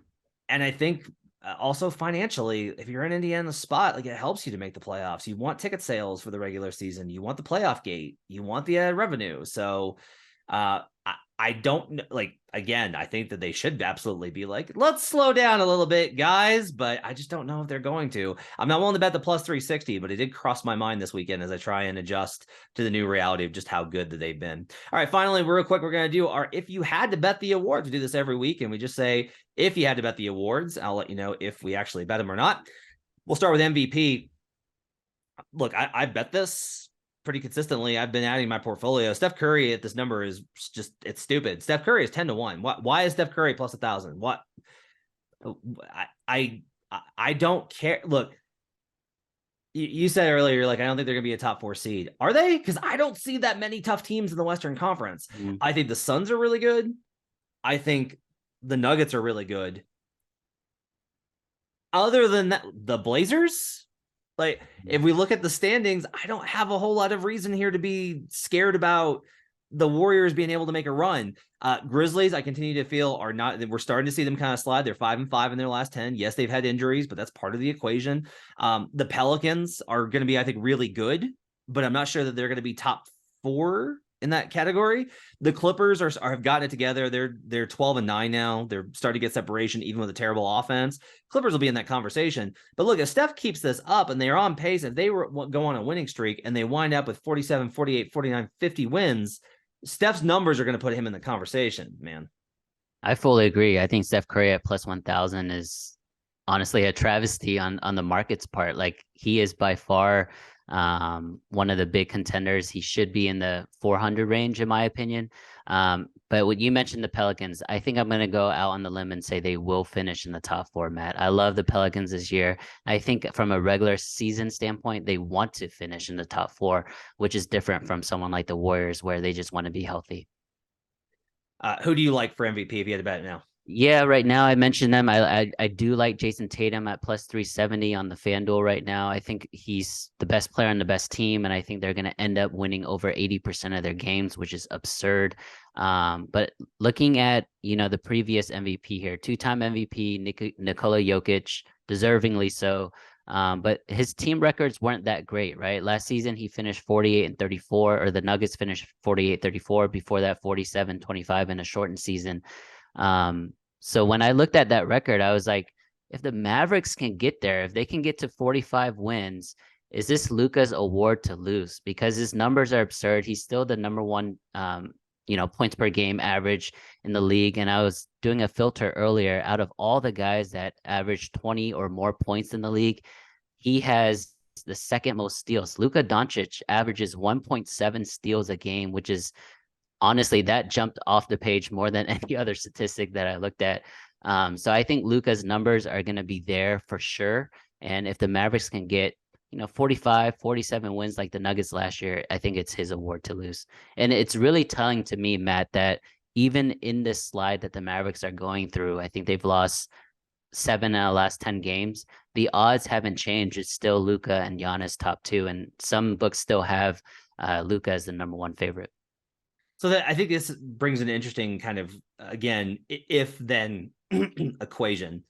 And I think also financially, if you're in Indiana's spot, like it helps you to make the playoffs. You want ticket sales for the regular season. You want the playoff gate. You want the revenue. So I don't like, again, I think that they should absolutely be like, let's slow down a little bit, guys, but I just don't know if they're going to. I'm not willing to bet the plus 360, but it did cross my mind this weekend as I try and adjust to the new reality of just how good that they've been. All right, finally, real quick, we're going to do our if you had to bet the awards. We do this every week, and we just say, if you had to bet the awards, I'll let you know if we actually bet them or not. We'll start with MVP. Look, I bet this pretty consistently. I've been adding my portfolio. Steph Curry at this number is just, it's stupid. Steph Curry is 10-1. Why is Steph Curry plus 1,000? What? I don't care. Look, you said earlier, you're like, I don't think they're going to be a top 4 seed. Are they? Because I don't see that many tough teams in the Western Conference. I think the Suns are really good. I think the Nuggets are really good. Other than that, the Blazers, like, if we look at the standings, I don't have a whole lot of reason here to be scared about the Warriors being able to make a run. Grizzlies, I continue to feel are not, we're starting to see them kind of slide. They're 5-5 in their last 10. Yes, they've had injuries, but that's part of the equation. The Pelicans are going to be, I think, really good, but I'm not sure that they're going to be top 4 in that category. The Clippers have gotten it together. They're 12-9 now. They're starting to get separation, even with a terrible offense. Clippers will be in that conversation. But look, if Steph keeps this up and they're on pace, if they go on a winning streak and they wind up with 47, 48, 49, 50 wins, Steph's numbers are going to put him in the conversation, man. I fully agree. I think Steph Curry at plus 1,000 is honestly a travesty on the market's part. Like, he is by far one of the big contenders. He should be in the 400 range, in my opinion. But when you mentioned the Pelicans, I think I'm going to go out on the limb and say they will finish in the top 4, Matt. I love the Pelicans this year. I think from a regular season standpoint, they want to finish in the top 4, which is different from someone like the Warriors, where they just want to be healthy. Who do you like for MVP if you had to bet it now? Yeah, right now I mentioned them. I do like Jason Tatum at plus 370 on the FanDuel right now. I think he's the best player on the best team, and I think they're going to end up winning over 80% of their games, which is absurd. But looking at, the previous MVP here, 2-time MVP, Nikola Jokic, deservingly so. But his team records weren't that great, right? Last season, he finished 48-34, or the Nuggets finished 48-34. Before that, 47-25 in a shortened season. So when I looked at that record, I was like, if the Mavericks can get there, if they can get to 45 wins, is this Luka's award to lose? Because his numbers are absurd. He's still the number 1, points per game average in the league. And I was doing a filter earlier. Out of all the guys that average 20 or more points in the league, he has the second most steals. Luka Doncic averages 1.7 steals a game, which is, honestly, that jumped off the page more than any other statistic that I looked at. So I think Luka's numbers are going to be there for sure. And if the Mavericks can get, 45, 47 wins like the Nuggets last year, I think it's his award to lose. And it's really telling to me, Matt, that even in this slide that the Mavericks are going through, I think they've lost 7 out of the last 10 games. The odds haven't changed. It's still Luka and Giannis top 2. And some books still have Luka as the number 1 favorite. So that, I think this brings an interesting kind of, again, if then equation.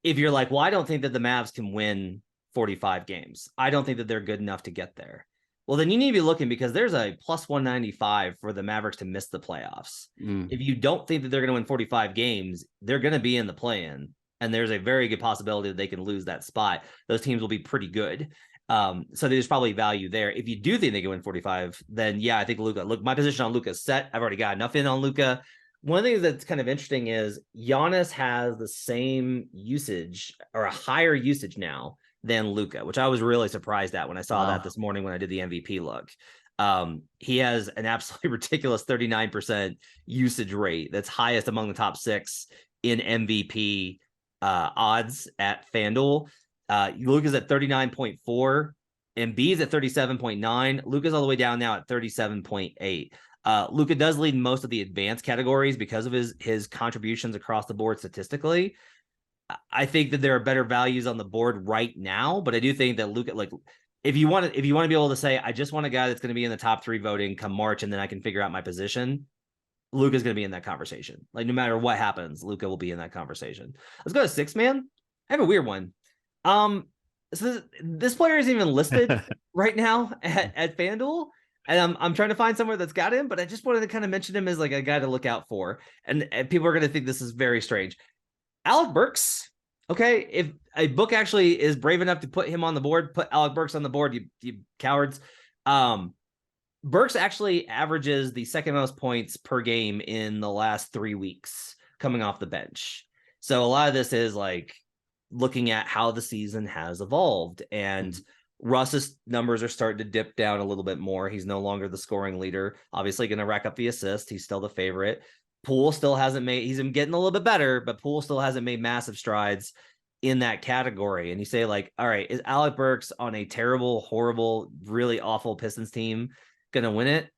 If you're like, well, I don't think that the Mavs can win 45 games. I don't think that they're good enough to get there. Well, then you need to be looking, because there's a plus 195 for the Mavericks to miss the playoffs. If you don't think that they're going to win 45 games, they're going to be in the play-in. And there's a very good possibility that they can lose that spot. Those teams will be pretty good. So there's probably value there. If you do think they can win 45, then yeah, I think Luka. Look, my position on Luka is set. I've already got enough in on Luka. One of the things that's kind of interesting is Giannis has the same usage, or a higher usage now, than Luka, which I was really surprised at when I saw that this morning when I did the MVP look. He has an absolutely ridiculous 39% usage rate. That's highest among the top 6 in MVP odds at FanDuel. Luka's at 39.4, and B's at 37.9. Luka's all the way down now at 37.8. Luka does lead most of the advanced categories because of his contributions across the board statistically. I think that there are better values on the board right now, but I do think that Luka, like, if you want to be able to say, I just want a guy that's going to be in the top 3 voting come March, and then I can figure out my position, Luka's going to be in that conversation. Like, no matter what happens, Luka will be in that conversation. Let's go to 6 man. I have a weird one. So this player isn't even listed right now at FanDuel. And I'm trying to find somewhere that's got him, but I just wanted to kind of mention him as like a guy to look out for. And people are going to think this is very strange. Alec Burks. Okay, if a book actually is brave enough to put him on the board, put Alec Burks on the board, you cowards. Burks actually averages the second most points per game in the last 3 weeks coming off the bench. So a lot of this is like looking at how the season has evolved, and Russ's numbers are starting to dip down a little bit more. He's no longer the scoring leader, obviously going to rack up the assist. He's still the favorite. Poole still hasn't made, he's been getting a little bit better, but Poole still hasn't made massive strides in that category. And you say like, all right, is Alec Burks on a terrible, horrible, really awful Pistons team going to win it?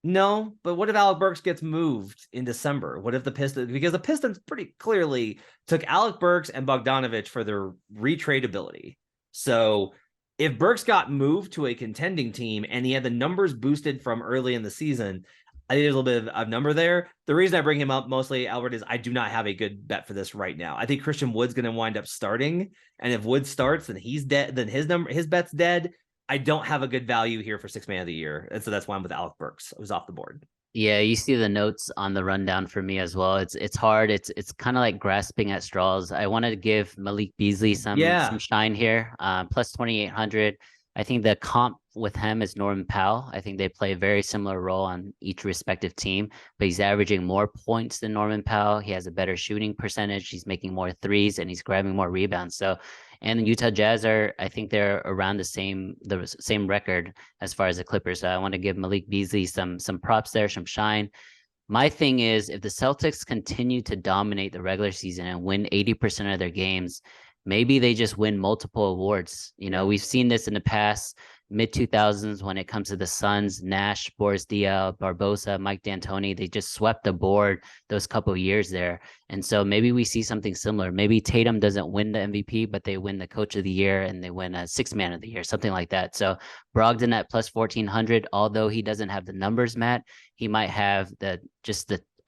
No, but what if Alec Burks gets moved in December? What if the Pistons, because the Pistons pretty clearly took Alec Burks and Bogdanovich for their retradability. So if Burks got moved to a contending team and he had the numbers boosted from early in the season, I think there's a little bit of number there. The reason I bring him up mostly, Albert, is I do not have a good bet for this right now. I think Christian Wood's going to wind up starting. And if Wood starts, then he's dead, then his bet's dead. I don't have a good value here for 6th man of the year. And so that's why I'm with Alec Burks. It was off the board. Yeah, you see the notes on the rundown for me as well. It's hard. It's kind of like grasping at straws. I wanted to give Malik Beasley some shine here. Plus 2,800. I think the comp with him is Norman Powell. I think they play a very similar role on each respective team, but he's averaging more points than Norman Powell. He has a better shooting percentage. He's making more threes and he's grabbing more rebounds. So, and the Utah Jazz I think they're around the same record as far as the Clippers. So I want to give Malik Beasley some props there, some shine. My thing is, if the Celtics continue to dominate the regular season and win 80% of their games, maybe they just win multiple awards. You know, we've seen this in the past, mid-2000s when it comes to the Suns, Nash, Boris Diaw, Barbosa, Mike D'Antoni. They just swept the board those couple of years there. And so maybe we see something similar. Maybe Tatum doesn't win the MVP, but they win the Coach of the Year and they win a 6th man of the year, something like that. So Brogdon at plus 1,400, although he doesn't have the numbers, Matt, he might have the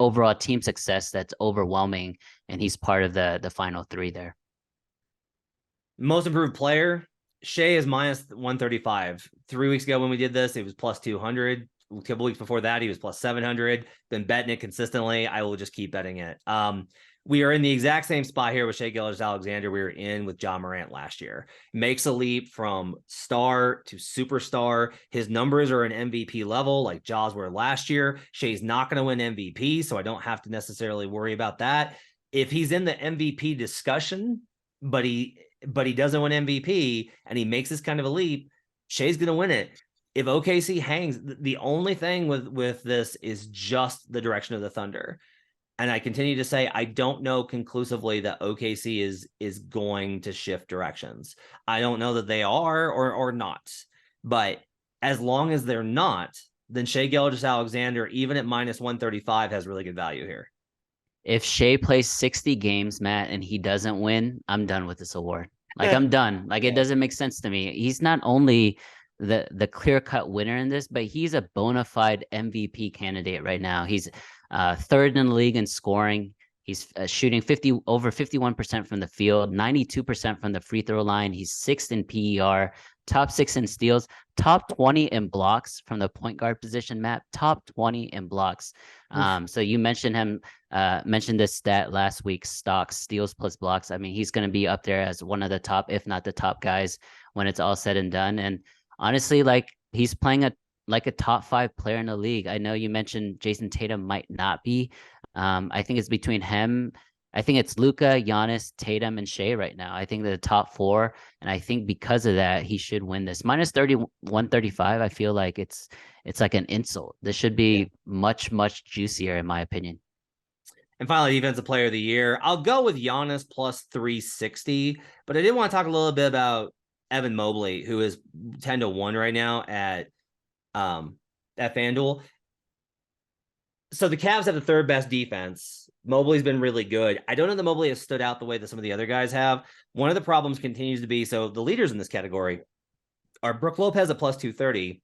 overall team success that's overwhelming, and he's part of the final 3 there. Most improved player, Shea is minus 135. 3 weeks ago when we did this, it was plus 200. A couple weeks before that, he was plus 700. Been betting it consistently. I will just keep betting it. We are in the exact same spot here with Shai Gilgeous-Alexander we were in with John Morant last year. Makes a leap from star to superstar. His numbers are an MVP level like Jaws were last year. Shai's not going to win MVP, so I don't have to necessarily worry about that. If he's in the MVP discussion, but he doesn't win MVP and he makes this kind of a leap, Shai's going to win it. If OKC hangs, the only thing with this is just the direction of the Thunder. And I continue to say, I don't know conclusively that OKC is going to shift directions. I don't know that they are or not. But as long as they're not, then Shai Gilgeous-Alexander, even at minus 135, has really good value here. If Shai plays 60 games, Matt, and he doesn't win, I'm done with this award. Like, I'm done. Like, it doesn't make sense to me. He's not only the clear-cut winner in this, but he's a bona fide MVP candidate right now. He's 3rd in the league in scoring. He's shooting over 51% from the field, 92% from the free throw line. He's 6th in PER, top 6 in steals, top 20 in blocks from the point guard position, Matt, top 20 in blocks. So you mentioned him, mentioned this stat last week, stocks, steals plus blocks. I mean, he's going to be up there as one of the top, if not the top guys when it's all said and done. And honestly, like, he's playing like a top 5 player in the league. I know you mentioned Jason Tatum might not be. I think it's between him. I think it's Luka, Giannis, Tatum, and Shai right now. I think they're the top 4. And I think because of that, he should win this. Minus 135, I feel like it's like an insult. This should be much, much juicier, in my opinion. And finally, defensive player of the year. I'll go with Giannis plus 360. But I did want to talk a little bit about Evan Mobley, who is 10-1 right now at FanDuel. So the Cavs have the 3rd best defense. Mobley's been really good. I don't know that Mobley has stood out the way that some of the other guys have. One of the problems continues to be, so the leaders in this category are Brook Lopez at plus 230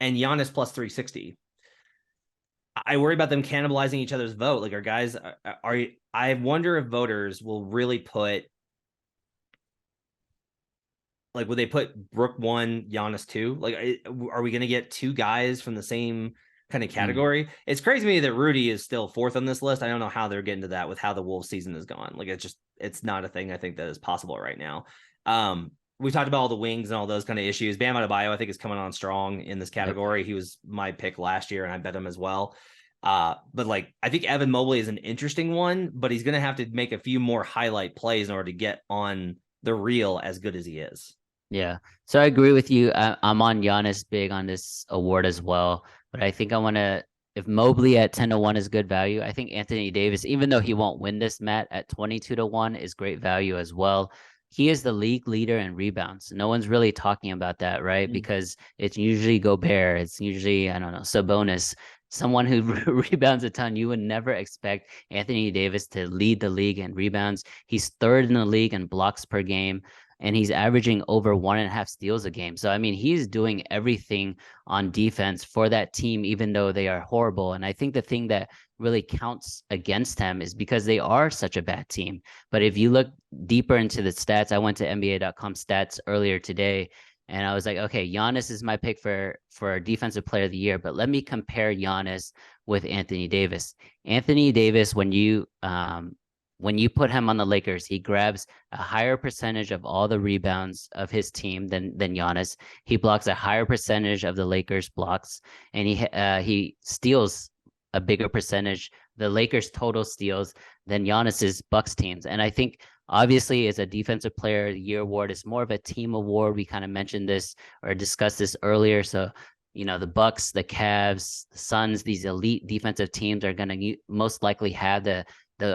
and Giannis plus 360. I worry about them cannibalizing each other's vote. Like, our guys I wonder if voters will really put like, would they put Brook 1, Giannis 2? Like, are we going to get two guys from the same kind of category? It's crazy to me that Rudy is still fourth on this list. I don't know how they're getting to that with how the Wolves season is gone. Like, it's not a thing I think that is possible right now. We talked about all the wings and all those kind of issues. Bam Adebayo, I think, is coming on strong in this category. Yep. He was my pick last year, and I bet him as well. But like, I think Evan Mobley is an interesting one, but he's going to have to make a few more highlight plays in order to get on the reel as good as he is. Yeah. So I agree with you. I'm on Giannis big on this award as well, but I think if Mobley at 10-1 is good value, I think Anthony Davis, even though he won't win this, Matt, at 22-1 is great value as well. He is the league leader in rebounds. No one's really talking about that, right? Because it's usually Gobert. It's usually, I don't know, Sabonis, someone who rebounds a ton. You would never expect Anthony Davis to lead the league in rebounds. He's third in the league in blocks per game, and he's averaging over 1.5 steals a game. So, I mean, he's doing everything on defense for that team, even though they are horrible. And I think the thing that really counts against him is because they are such a bad team. But if you look deeper into the stats, I went to NBA.com stats earlier today, and I was like, okay, Giannis is my pick for defensive player of the year, but let me compare Giannis with Anthony Davis. Anthony Davis, when you put him on the Lakers, he grabs a higher percentage of all the rebounds of his team than Giannis. He blocks a higher percentage of the Lakers' blocks, and he steals a bigger percentage, the Lakers' total steals, than Giannis's Bucks teams. And I think obviously it's a defensive player of the year award. It's more of a team award. We kind of mentioned this or discussed this earlier. So, you know, the Bucks, the Cavs, the Suns, these elite defensive teams are going to most likely have the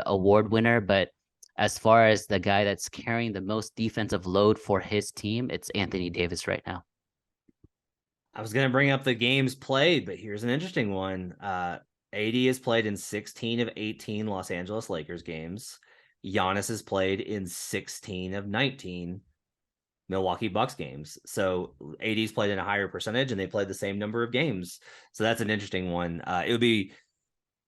award winner. But as far as the guy that's carrying the most defensive load for his team, it's Anthony Davis right now. I was going to bring up the games played, but here's an interesting one. AD has played in 16 of 18 Los Angeles Lakers games. Giannis has played in 16 of 19 Milwaukee Bucks games. So AD's played in a higher percentage, and they played the same number of games. So that's an interesting one. It'd be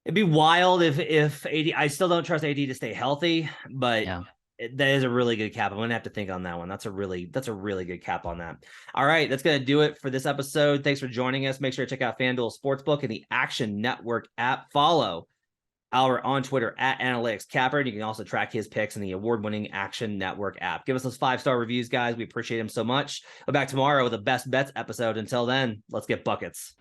wild if AD. I still don't trust AD to stay healthy, but yeah, that is a really good cap. I'm gonna have to think on that one. That's a really good cap on that. All right, that's gonna do it for this episode. Thanks for joining us. Make sure to check out FanDuel Sportsbook and the Action Network app. Follow Albert on Twitter at Analytics Capper. And you can also track his picks in the award-winning Action Network app. Give us those 5-star reviews, guys. We appreciate them so much. We'll be back tomorrow with a Best Bets episode. Until then, let's get buckets.